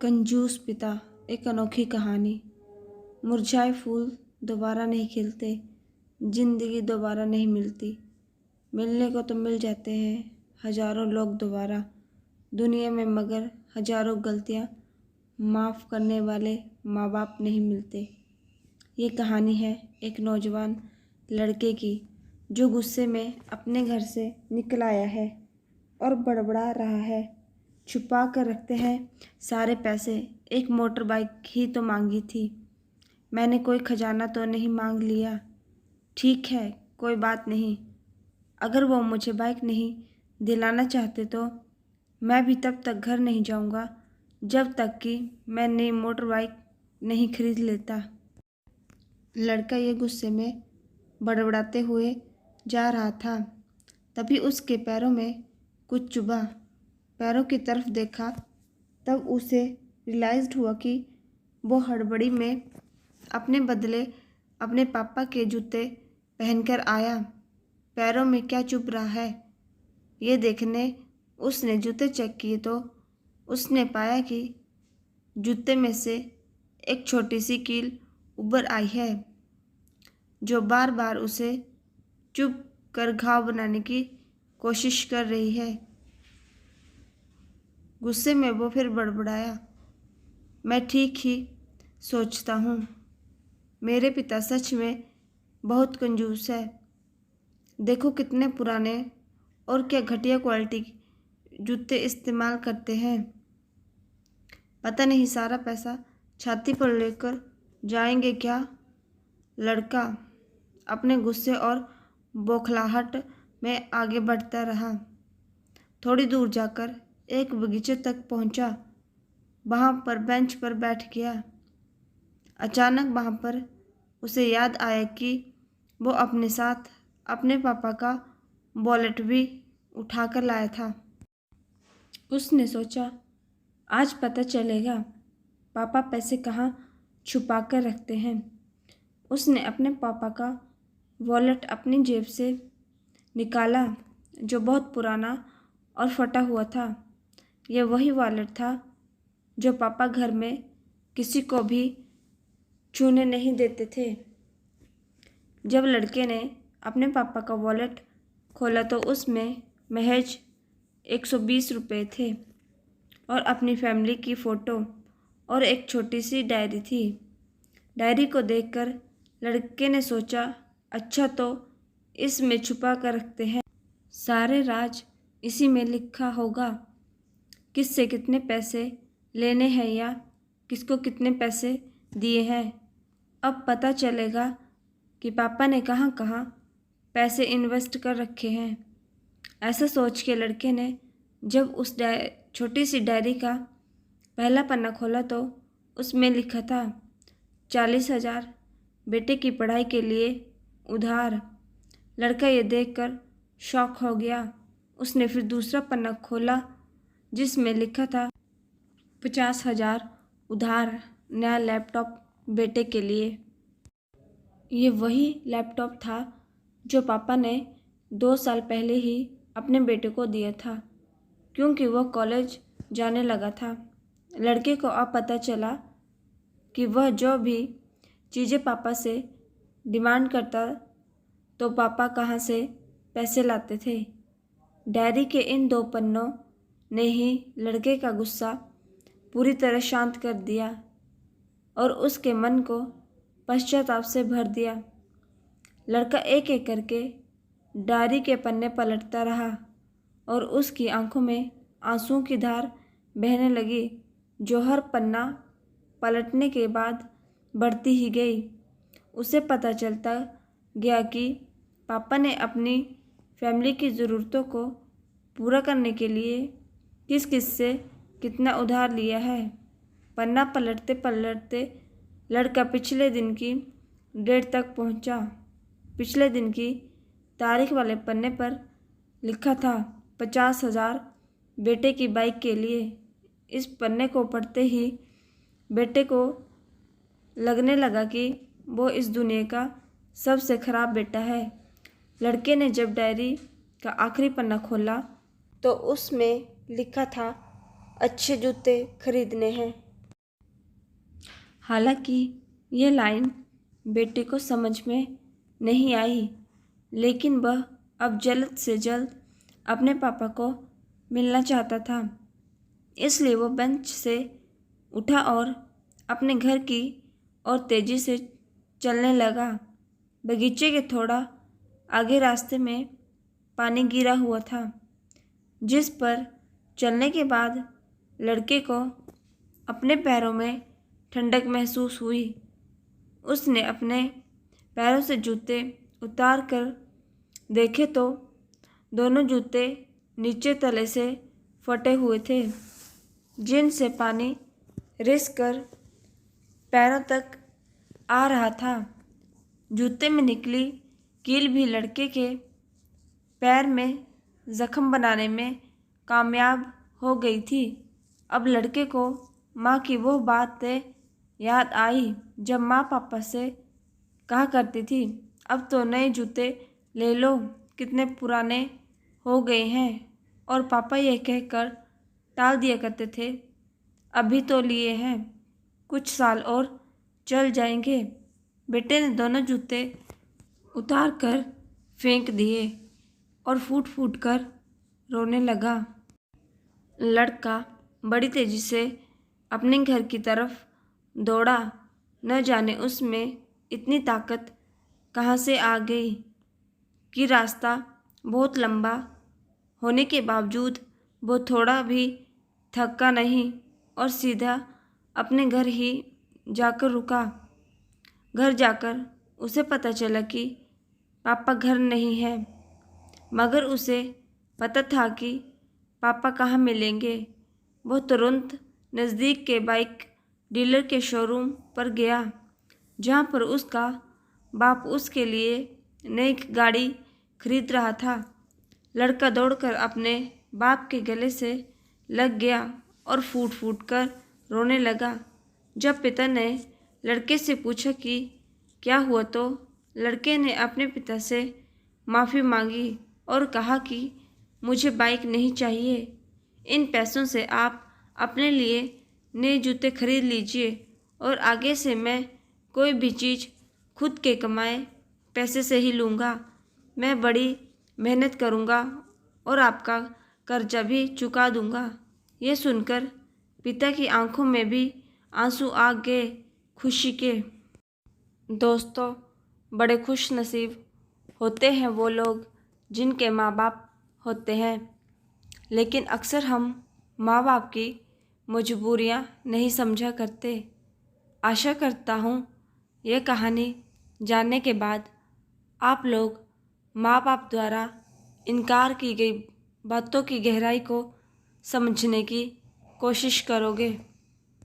कंजूस पिता। एक अनोखी कहानी। मुरझाए फूल दोबारा नहीं खिलते, जिंदगी दोबारा नहीं मिलती। मिलने को तो मिल जाते हैं हजारों लोग दोबारा दुनिया में, मगर हजारों गलतियां माफ़ करने वाले माँ बाप नहीं मिलते। ये कहानी है एक नौजवान लड़के की जो गुस्से में अपने घर से निकल आया है और बड़बड़ा रहा है। छुपा कर रखते हैं सारे पैसे, एक मोटर बाइक ही तो मांगी थी। मैंने कोई खजाना तो नहीं मांग लिया। ठीक है, कोई बात नहीं। अगर वो मुझे बाइक नहीं दिलाना चाहते तो मैं भी तब तक घर नहीं जाऊंगा जब तक कि मैं नई मोटर बाइक नहीं खरीद लेता। लड़का ये गुस्से में बड़बड़ाते हुए जा रहा था, तभी उसके पैरों में कुछ चुभा। पैरों की तरफ देखा तब उसे रियलाइज्ड हुआ कि वो हड़बड़ी में अपने बदले अपने पापा के जूते पहनकर आया। पैरों में क्या चुभ रहा है ये देखने उसने जूते चेक किए तो उसने पाया कि जूते में से एक छोटी सी कील उभर आई है जो बार बार उसे चुभ कर घाव बनाने की कोशिश कर रही है। गुस्से में वो फिर बड़बड़ाया, मैं ठीक ही सोचता हूँ। मेरे पिता सच में बहुत कंजूस है। देखो कितने पुराने और क्या घटिया क्वालिटी के जूते इस्तेमाल करते हैं। पता नहीं सारा पैसा छाती पर लेकर जाएंगे क्या। लड़का अपने गुस्से और बौखलाहट में आगे बढ़ता रहा। थोड़ी दूर जाकर एक बगीचे तक पहुंचा। वहां पर बेंच पर बैठ गया। अचानक वहां पर उसे याद आया कि वो अपने साथ अपने पापा का वॉलेट भी उठाकर लाया था। उसने सोचा, आज पता चलेगा पापा पैसे कहाँ छुपा कर रखते हैं। उसने अपने पापा का वॉलेट अपनी जेब से निकाला जो बहुत पुराना और फटा हुआ था। यह वही वॉलेट था जो पापा घर में किसी को भी छूने नहीं देते थे। जब लड़के ने अपने पापा का वॉलेट खोला तो उसमें महज 120 रुपये थे और अपनी फैमिली की फ़ोटो और एक छोटी सी डायरी थी। डायरी को देखकर लड़के ने सोचा, अच्छा तो इसमें छुपा कर रखते हैं, सारे राज इसी में लिखा होगा। किससे कितने पैसे लेने हैं या किसको कितने पैसे दिए हैं। अब पता चलेगा कि पापा ने कहाँ कहाँ पैसे इन्वेस्ट कर रखे हैं। ऐसा सोच के लड़के ने जब उस छोटी सी डायरी का पहला पन्ना खोला तो उसमें लिखा था 40,000 बेटे की पढ़ाई के लिए उधार। लड़का ये देखकर शॉक हो गया। उसने फिर दूसरा पन्ना खोला जिसमें लिखा था 50,000 उधार, नया लैपटॉप बेटे के लिए। ये वही लैपटॉप था जो पापा ने 2 साल पहले ही अपने बेटे को दिया था क्योंकि वह कॉलेज जाने लगा था। लड़के को अब पता चला कि वह जो भी चीज़ें पापा से डिमांड करता तो पापा कहाँ से पैसे लाते थे। डायरी के इन 2 पन्नों ने ही लड़के का गुस्सा पूरी तरह शांत कर दिया और उसके मन को पश्चाताप से भर दिया। लड़का एक एक करके डायरी के पन्ने पलटता रहा और उसकी आंखों में आंसुओं की धार बहने लगी जो हर पन्ना पलटने के बाद बढ़ती ही गई। उसे पता चलता गया कि पापा ने अपनी फैमिली की ज़रूरतों को पूरा करने के लिए किस किस से कितना उधार लिया है। पन्ना पलटते पलटते लड़का पिछले दिन की डेट तक पहुंचा। पिछले दिन की तारीख वाले पन्ने पर लिखा था 50,000 बेटे की बाइक के लिए। इस पन्ने को पढ़ते ही बेटे को लगने लगा कि वो इस दुनिया का सबसे ख़राब बेटा है। लड़के ने जब डायरी का आखिरी पन्ना खोला तो उसमें लिखा था अच्छे जूते खरीदने हैं। हालांकि ये लाइन बेटे को समझ में नहीं आई, लेकिन वह अब जल्द से जल्द अपने पापा को मिलना चाहता था। इसलिए वो बेंच से उठा और अपने घर की ओर तेजी से चलने लगा। बगीचे के थोड़ा आगे रास्ते में पानी गिरा हुआ था, जिस पर चलने के बाद लड़के को अपने पैरों में ठंडक महसूस हुई। उसने अपने पैरों से जूते उतार कर देखे तो दोनों जूते नीचे तले से फटे हुए थे, जिनसे पानी रिस कर पैरों तक आ रहा था। जूते में निकली कील भी लड़के के पैर में जख्म बनाने में कामयाब हो गई थी। अब लड़के को माँ की वो बातें याद आई जब माँ पापा से कहा करती थी, अब तो नए जूते ले लो, कितने पुराने हो गए हैं। और पापा यह कहकर टाल दिया करते थे, अभी तो लिए हैं, कुछ साल और चल जाएंगे। बेटे ने दोनों जूते उतार कर फेंक दिए और फूट फूट कर रोने लगा। लड़का बड़ी तेजी से अपने घर की तरफ दौड़ा। न जाने उसमें इतनी ताकत कहाँ से आ गई कि रास्ता बहुत लंबा होने के बावजूद वो थोड़ा भी थका नहीं और सीधा अपने घर ही जाकर रुका। घर जाकर उसे पता चला कि पापा घर नहीं है, मगर उसे पता था कि पापा कहाँ मिलेंगे। वो तुरंत नज़दीक के बाइक डीलर के शोरूम पर गया, जहाँ पर उसका बाप उसके लिए नई गाड़ी खरीद रहा था। लड़का दौड़कर अपने बाप के गले से लग गया और फूट फूट कर रोने लगा। जब पिता ने लड़के से पूछा कि क्या हुआ, तो लड़के ने अपने पिता से माफ़ी मांगी और कहा कि मुझे बाइक नहीं चाहिए, इन पैसों से आप अपने लिए नए जूते खरीद लीजिए और आगे से मैं कोई भी चीज़ खुद के कमाए पैसे से ही लूँगा। मैं बड़ी मेहनत करूँगा और आपका कर्जा भी चुका दूँगा। ये सुनकर पिता की आंखों में भी आंसू आ गए खुशी के। दोस्तों, बड़े खुश नसीब होते हैं वो लोग जिनके माँ बाप होते हैं, लेकिन अक्सर हम माँ बाप की मजबूरियाँ नहीं समझा करते। आशा करता हूँ यह कहानी जानने के बाद आप लोग माँ बाप द्वारा इनकार की गई बातों की गहराई को समझने की कोशिश करोगे।